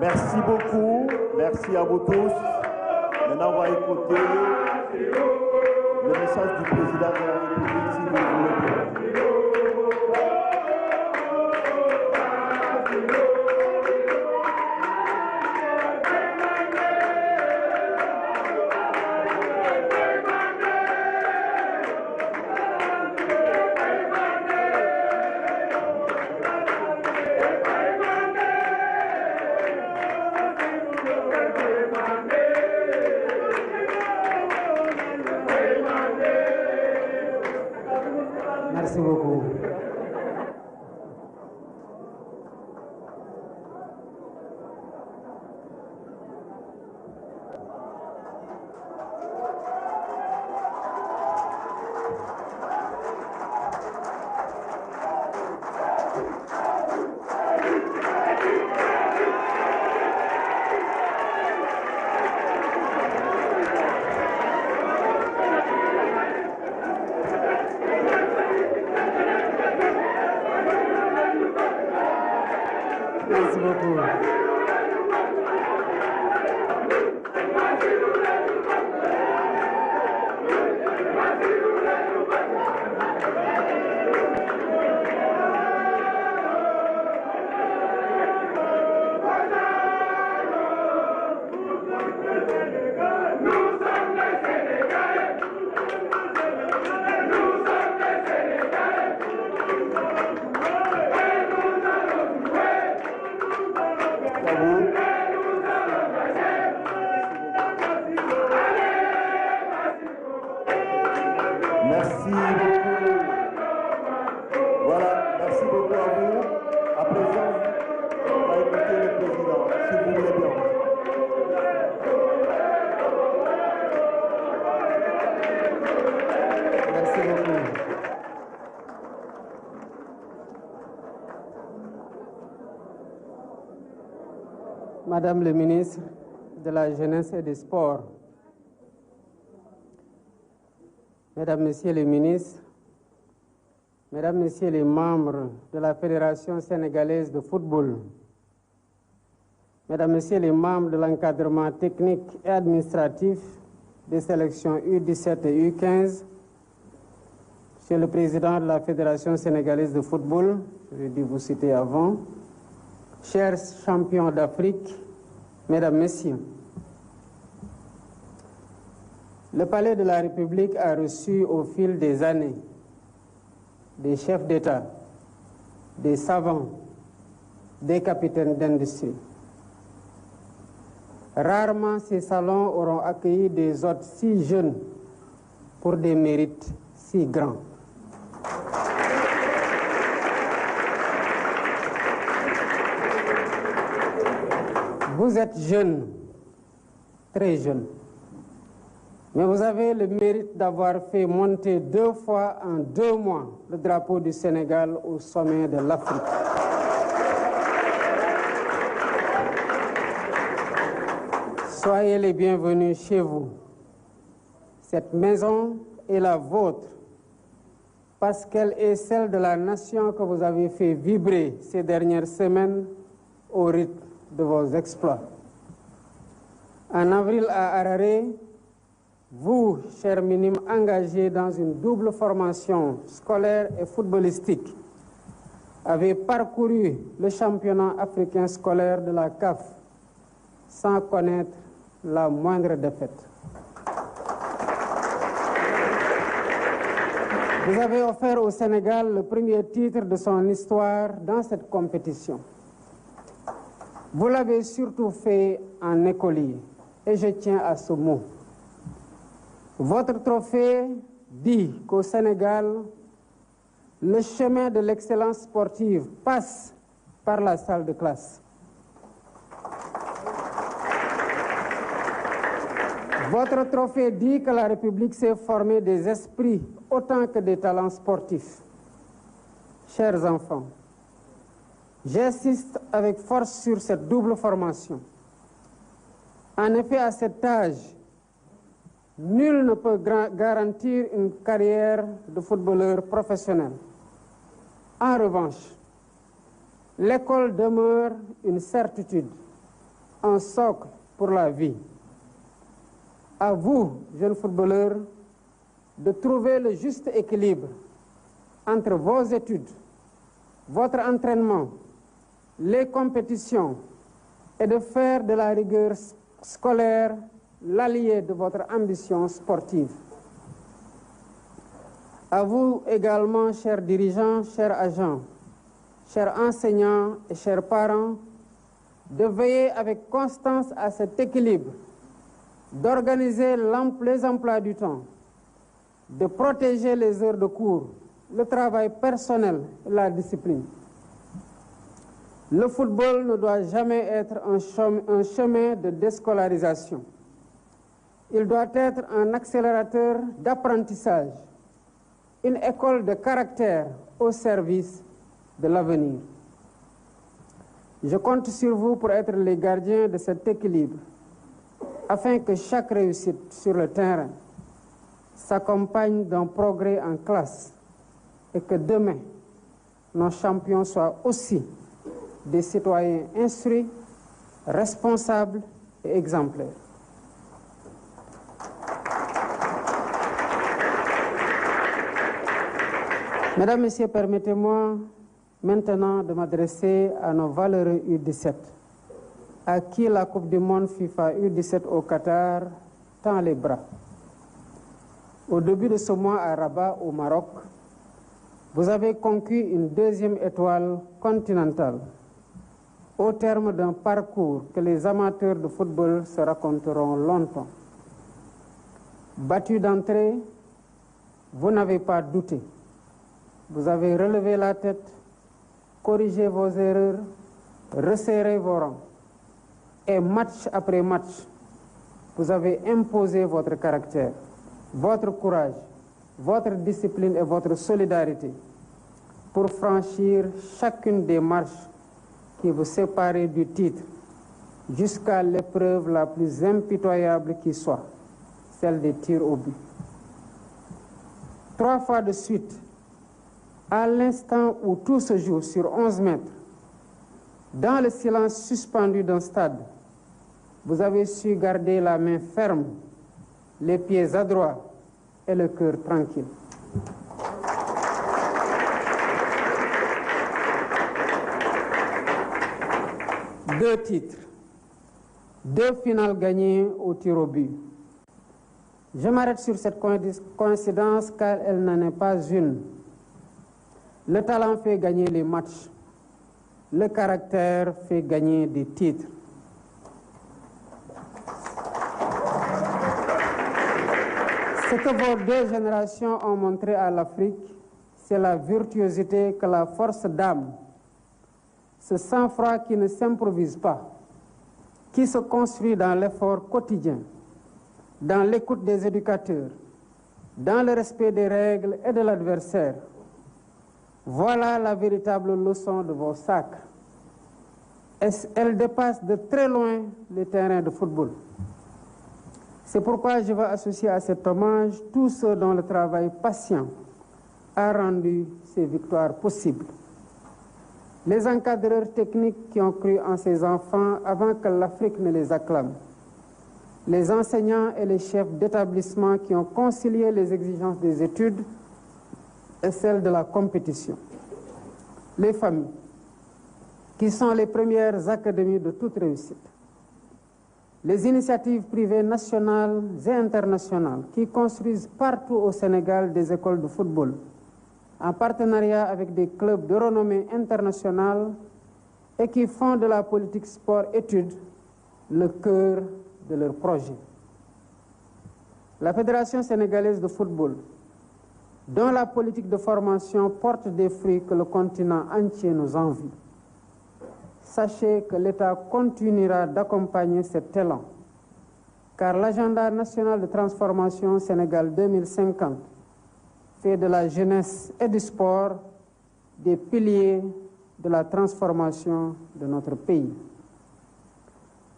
Merci beaucoup, merci à vous tous. Maintenant, on va écouter le message du président de la République, si vous voulez bien. Merci beaucoup. Merci beaucoup. Merci beaucoup. Voilà, merci beaucoup à vous. À présent, on va écouter le président, si vous voulez bien. Merci beaucoup. Madame le ministre de la Jeunesse et des Sports, Mesdames, Messieurs les ministres, Mesdames, Messieurs les membres de la Fédération sénégalaise de football, Mesdames, Messieurs les membres de l'encadrement technique et administratif des sélections U17 et U15, Monsieur le Président de la Fédération sénégalaise de football, j'ai dû vous citer avant, chers champions d'Afrique, Mesdames, Messieurs, le Palais de la République a reçu au fil des années des chefs d'État, des savants, des capitaines d'industrie. Rarement ces salons auront accueilli des hôtes si jeunes pour des mérites si grands. Vous êtes jeunes, très jeunes. Mais vous avez le mérite d'avoir fait monter 2 fois en 2 mois le drapeau du Sénégal au sommet de l'Afrique. Soyez les bienvenus chez vous. Cette maison est la vôtre parce qu'elle est celle de la nation que vous avez fait vibrer ces dernières semaines au rythme de vos exploits. En avril à Harare, vous, chers minimes engagés dans une double formation scolaire et footballistique, avez parcouru le championnat africain scolaire de la CAF sans connaître la moindre défaite. Vous avez offert au Sénégal le premier titre de son histoire dans cette compétition. Vous l'avez surtout fait en écolier, et je tiens à ce mot. Votre trophée dit qu'au Sénégal, le chemin de l'excellence sportive passe par la salle de classe. Votre trophée dit que la République sait former des esprits autant que des talents sportifs. Chers enfants, j'insiste avec force sur cette double formation. En effet, à cet âge, nul ne peut garantir une carrière de footballeur professionnel. En revanche, l'école demeure une certitude. un socle pour la vie. À vous, jeunes footballeurs, de trouver le juste équilibre entre vos études, votre entraînement, les compétitions et de faire de la rigueur scolaire l'allié de votre ambition sportive. À vous également, chers dirigeants, chers agents, chers enseignants et chers parents, de veiller avec constance à cet équilibre, d'organiser les emplois du temps, de protéger les heures de cours, le travail personnel et la discipline. Le football ne doit jamais être un chemin de déscolarisation. Il doit être un accélérateur d'apprentissage, une école de caractère au service de l'avenir. Je compte sur vous pour être les gardiens de cet équilibre, afin que chaque réussite sur le terrain s'accompagne d'un progrès en classe et que demain, nos champions soient aussi des citoyens instruits, responsables et exemplaires. Mesdames, Messieurs, permettez-moi maintenant de m'adresser à nos valeureux U17, à qui la Coupe du Monde FIFA U17 au Qatar tend les bras. Au début de ce mois à Rabat, au Maroc, vous avez conquis une deuxième étoile continentale au terme d'un parcours que les amateurs de football se raconteront longtemps. Battu d'entrée, vous n'avez pas douté. Vous avez relevé la tête, corrigé vos erreurs, resserré vos rangs. Et match après match, vous avez imposé votre caractère, votre courage, votre discipline et votre solidarité pour franchir chacune des marches qui vous séparaient du titre jusqu'à l'épreuve la plus impitoyable qui soit, celle des tirs au but. 3 fois de suite, à l'instant où tout se joue sur 11 mètres, dans le silence suspendu d'un stade, vous avez su garder la main ferme, les pieds adroits et le cœur tranquille. Deux titres, 2 finales gagnées au tir au but. Je m'arrête sur cette coïncidence car elle n'en est pas une. Le talent fait gagner les matchs. Le caractère fait gagner des titres. Ce que vos 2 générations ont montré à l'Afrique, c'est la virtuosité que la force d'âme, ce sang-froid qui ne s'improvise pas, qui se construit dans l'effort quotidien, dans l'écoute des éducateurs, dans le respect des règles et de l'adversaire. Voilà la véritable leçon de vos sacres. Elle dépasse de très loin les terrains de football. C'est pourquoi je veux associer à cet hommage tous ceux dont le travail patient a rendu ces victoires possibles. Les encadreurs techniques qui ont cru en ces enfants avant que l'Afrique ne les acclame. Les enseignants et les chefs d'établissement qui ont concilié les exigences des études et celles de la compétition. Les familles, qui sont les premières académies de toute réussite. Les initiatives privées nationales et internationales qui construisent partout au Sénégal des écoles de football, en partenariat avec des clubs de renommée internationale et qui font de la politique sport-études le cœur de leur projet. La Fédération sénégalaise de football, dont la politique de formation porte des fruits que le continent entier nous envie. Sachez que l'État continuera d'accompagner cet élan, car l'agenda national de transformation Sénégal 2050 fait de la jeunesse et du sport des piliers de la transformation de notre pays.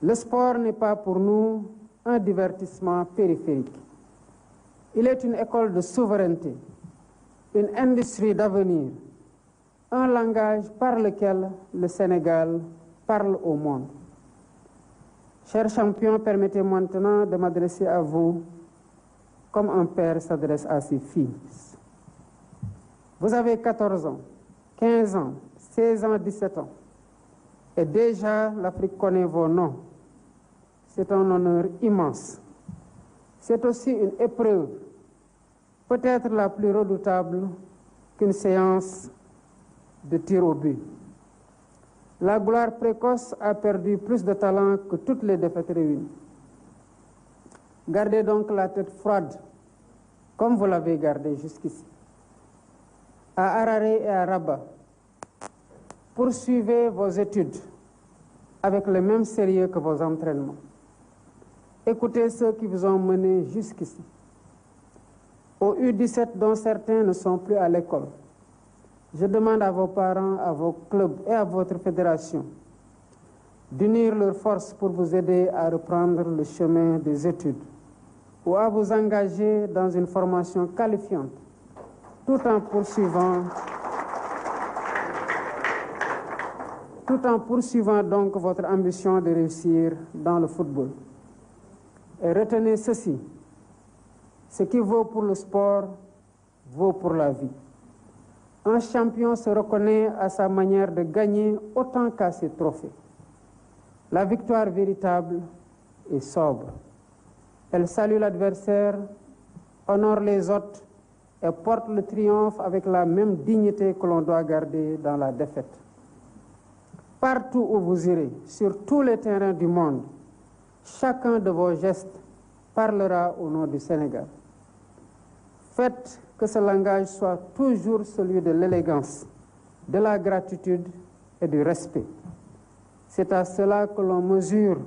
Le sport n'est pas pour nous un divertissement périphérique. Il est une école de souveraineté, une industrie d'avenir, un langage par lequel le Sénégal parle au monde. Chers champions, permettez-moi maintenant de m'adresser à vous comme un père s'adresse à ses fils. Vous avez 14 ans, 15 ans, 16 ans, 17 ans. Et déjà, l'Afrique connaît vos noms. C'est un honneur immense. C'est aussi une épreuve, peut-être la plus redoutable qu'une séance de tir au but. La gloire précoce a perdu plus de talent que toutes les défaites réunies. Gardez donc la tête froide, comme vous l'avez gardée jusqu'ici. À Harare et à Rabat, poursuivez vos études avec le même sérieux que vos entraînements. Écoutez ceux qui vous ont mené jusqu'ici. Aux U17 dont certains ne sont plus à l'école, je demande à vos parents, à vos clubs et à votre fédération d'unir leurs forces pour vous aider à reprendre le chemin des études ou à vous engager dans une formation qualifiante tout en poursuivant donc votre ambition de réussir dans le football. Et retenez ceci, ce qui vaut pour le sport vaut pour la vie. Un champion se reconnaît à sa manière de gagner autant qu'à ses trophées. La victoire véritable est sobre. Elle salue l'adversaire, honore les hôtes et porte le triomphe avec la même dignité que l'on doit garder dans la défaite. Partout où vous irez, sur tous les terrains du monde, chacun de vos gestes parlera au nom du Sénégal. Faites que ce langage soit toujours celui de l'élégance, de la gratitude et du respect. C'est à cela que l'on mesure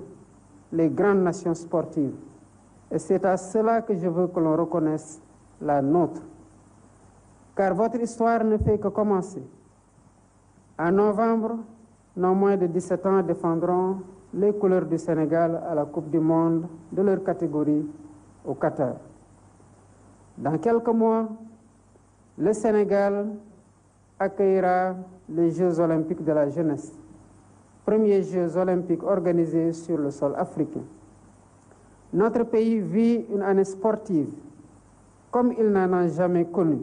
les grandes nations sportives. Et c'est à cela que je veux que l'on reconnaisse la nôtre. Car votre histoire ne fait que commencer. En novembre, nos moins de 17 ans défendront les couleurs du Sénégal à la Coupe du Monde de leur catégorie au Qatar. Dans quelques mois, le Sénégal accueillera les Jeux olympiques de la jeunesse, premiers Jeux olympiques organisés sur le sol africain. Notre pays vit une année sportive comme il n'en a jamais connu.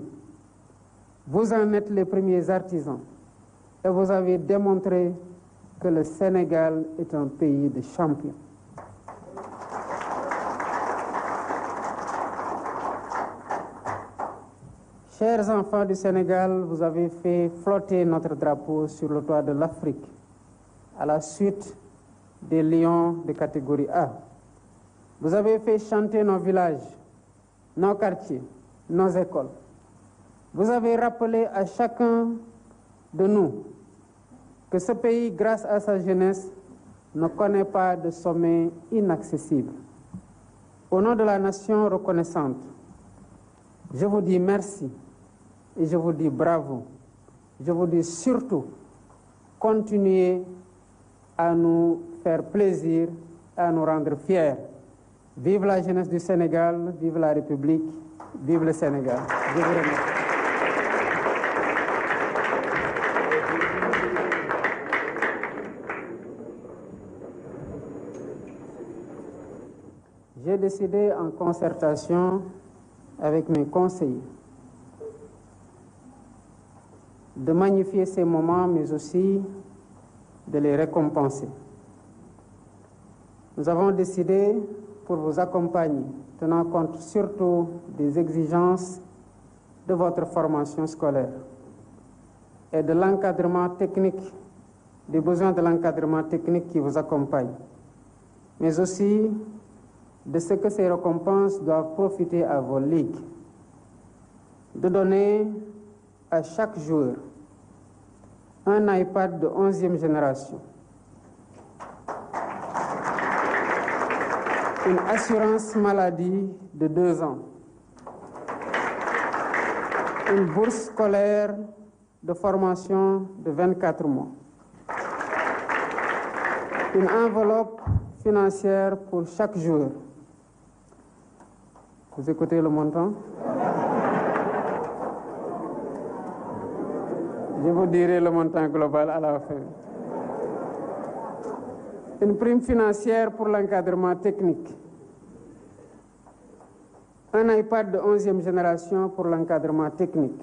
Vous en êtes les premiers artisans et vous avez démontré que le Sénégal est un pays de champions. Chers enfants du Sénégal, vous avez fait flotter notre drapeau sur le toit de l'Afrique à la suite des lions de catégorie A. Vous avez fait chanter nos villages, nos quartiers, nos écoles. Vous avez rappelé à chacun de nous que ce pays, grâce à sa jeunesse, ne connaît pas de sommet inaccessible. Au nom de la nation reconnaissante, je vous dis merci et je vous dis bravo. Je vous dis surtout, continuez à nous faire plaisir, à nous rendre fiers. Vive la jeunesse du Sénégal, vive la République, vive le Sénégal. Je vous remercie. J'ai décidé en concertation avec mes conseillers de magnifier ces moments, mais aussi de les récompenser. Nous avons décidé, pour vous accompagner, tenant compte surtout des exigences de votre formation scolaire et de l'encadrement technique, des besoins de l'encadrement technique qui vous accompagne, mais aussi de ce que ces récompenses doivent profiter à vos ligues, de donner à chaque joueur un iPad de 11e génération, une assurance maladie de 2 ans, une bourse scolaire de formation de 24 mois, une enveloppe financière pour chaque joueur. Vous écoutez le montant? Je vous dirai le montant global à la fin. Une prime financière pour l'encadrement technique. Un iPad de 11e génération pour l'encadrement technique.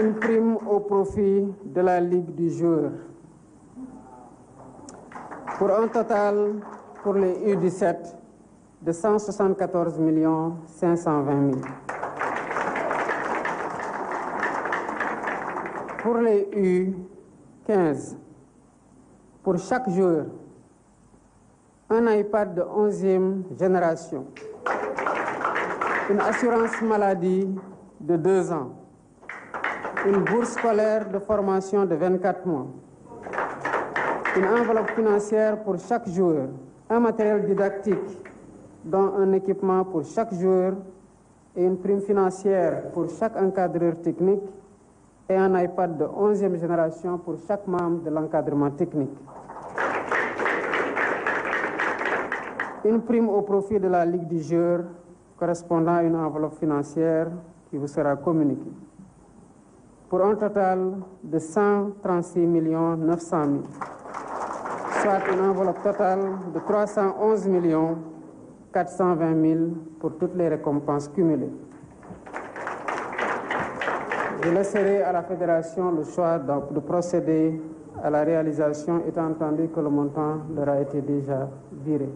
Une prime au profit de la Ligue du joueur. Pour un total, pour les U17, de 174 520 000. Pour les U15, pour chaque joueur, un iPad de 11e génération, une assurance maladie de 2 ans, une bourse scolaire de formation de 24 mois, une enveloppe financière pour chaque joueur, un matériel didactique, dont un équipement pour chaque joueur et une prime financière pour chaque encadreur technique et un iPad de 11e génération pour chaque membre de l'encadrement technique. Une prime au profit de la Ligue du joueur correspondant à une enveloppe financière qui vous sera communiquée. Pour un total de 136 900 000, soit une enveloppe totale de 311 420 000 pour toutes les récompenses cumulées. Je laisserai à la Fédération le choix de procéder à la réalisation, étant entendu que le montant leur a été déjà viré,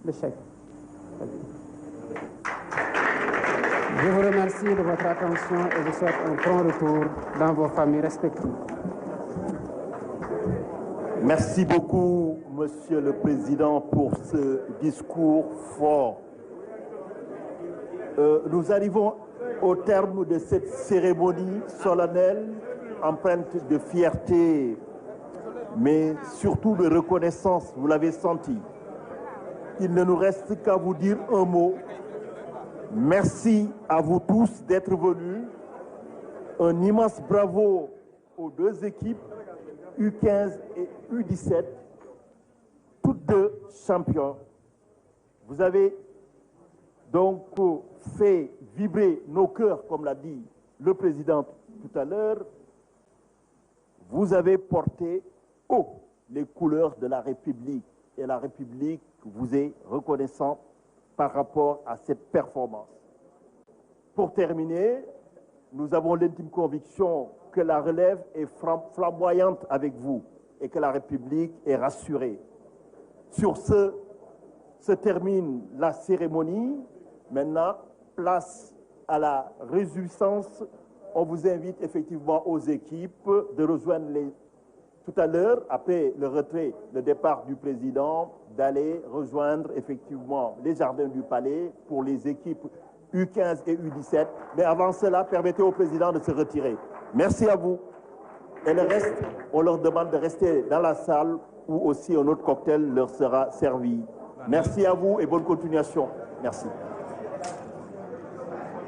le chèque. Je vous remercie de votre attention et vous souhaite un prompt retour dans vos familles respectives. Merci beaucoup, Monsieur le Président, pour ce discours fort. Nous arrivons au terme de cette cérémonie solennelle, empreinte de fierté, mais surtout de reconnaissance, vous l'avez senti. Il ne nous reste qu'à vous dire un mot. Merci à vous tous d'être venus. Un immense bravo aux deux équipes, U15 et U17, toutes deux champions. Vous avez donc fait vibrer nos cœurs, comme l'a dit le président tout à l'heure. Vous avez porté haut les couleurs de la République et la République vous est reconnaissante par rapport à cette performance. Pour terminer, nous avons l'intime conviction que la relève est flamboyante avec vous et que la République est rassurée. Sur ce se termine la cérémonie. Maintenant, place à la réjouissance. On vous invite effectivement aux équipes de rejoindre tout à l'heure, après le retrait, le départ du président, d'aller rejoindre effectivement les jardins du palais pour les équipes U15 et U17. Mais avant cela, permettez au président de se retirer. Merci à vous. Et le reste, on leur demande de rester dans la salle où aussi un autre cocktail leur sera servi. Merci à vous et bonne continuation. Merci.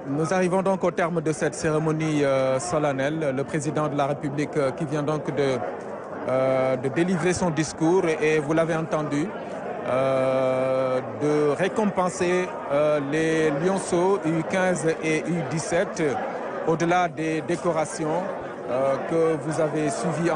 Nous arrivons donc au terme de cette cérémonie solennelle. Le président de la République qui vient donc de délivrer son discours et vous l'avez entendu, de récompenser les lionceaux U15 et U17 au-delà des décorations que vous avez suivies